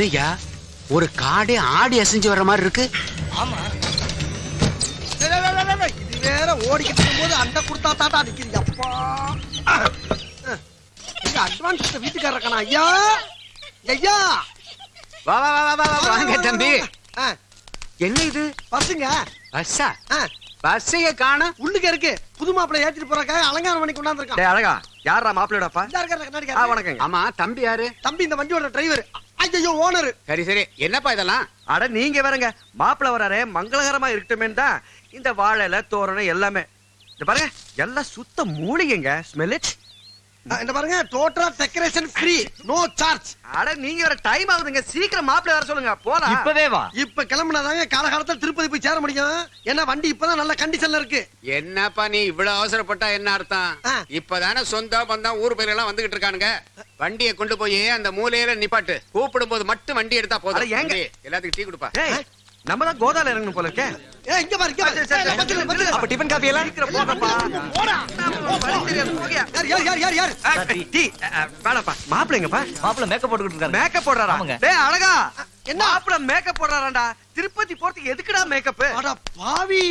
என்னய்யா ஒரு காடே ஆடி அசைஞ்சு வர்ற மாதிரி இருக்கு. ஆமா, இது வேற ஓடிக்கிட்டு இருக்கும்போது அந்த குடுத்தா தாட்டா நிக்கிறீங்க. அப்பா அட்வான்ஸ் வீட்டுக்காரர் இருக்கானா? ஐயா ஐயா வா வா வா வா வாங்க தம்பி. என்ன இது பசுங்க? பஸ்ஸா? பஸ்ஸைய காணோம். உள்ளுக்க இருக்கு. புது மாப்பிள்ளை ஏத்திட்டு போறக்காக அலங்காரம் பண்ணி கொண்டாந்துருக்கான். டேய் அழகா, யாரா மாப்பிள்ளையோடப்பா? கண்ணாடி வணக்கங்க. ஆமா தம்பி யாரு? தம்பி இந்த வண்டியோட டிரைவர். ஐயோ ஓனர். சரி சரி, என்னப்பா இதெல்லாம்? அட நீங்க வேறங்க, மாப்பிள்ளை வராரே மங்களகரமா இருக்கட்டுமேன்னு தான் இந்த வாழைல தோரணம் எல்லாமே. இந்த பாருங்க, எல்லாம் சுத்த மூலிகைங்க. Smell it. இந்த பாருங்க, total decoration free, no charge. அட நீங்க வர டைம் ஆகுதுங்க, சீக்கிரம் மாப்பிள்ளை வர சொல்லுங்க. போலாம். இப்பவே வா. இப்ப கிளம்புனாதாங்க காலகாலத்துல திருப்பதி போய் சேர முடியும். ஏன்னா வண்டி இப்பதான் நல்ல கண்டிஷன்ல இருக்கு. என்னப்பா நீ இவ்வளவு அவசரப்பட்டா என்ன அர்த்தம்? இப்பதானே சொந்த பந்தம் ஊர் பேர் எல்லாம் வந்துகிட்டு இருக்கானுங்க. வண்டியை கொண்டு போய் அந்த மூலையில நிப்பாட்டு. கூப்பிடும் போது மட்டும் வண்டி எடுத்தா போதும். ஏங்க எல்லாத்துக்கும் டீ கொடுப்பா. நம்ம தான் கோதால இறங்கணும் போல இருக்கே. இங்க பாரு, இங்க பாரு. அப்ப டிபன் காபி எல்லாம் சீக்கிரம் போங்கப்பா. யார் டீ வேணாப்பா. மாப்பிள்ளை எங்கப்பா? மாப்பிள்ள மேக்கப் போட்டுக்கிட்டு இருக்காரு. மேக்கப் போடுறாரா? ஆமாங்க. டேய் அழகா, என்ன மாப்பிள்ளை மேக்கப் போடுறாராண்டா? திருப்பதி போறதுக்கு எதுக்குடா மேக்கப்? அட பாவி.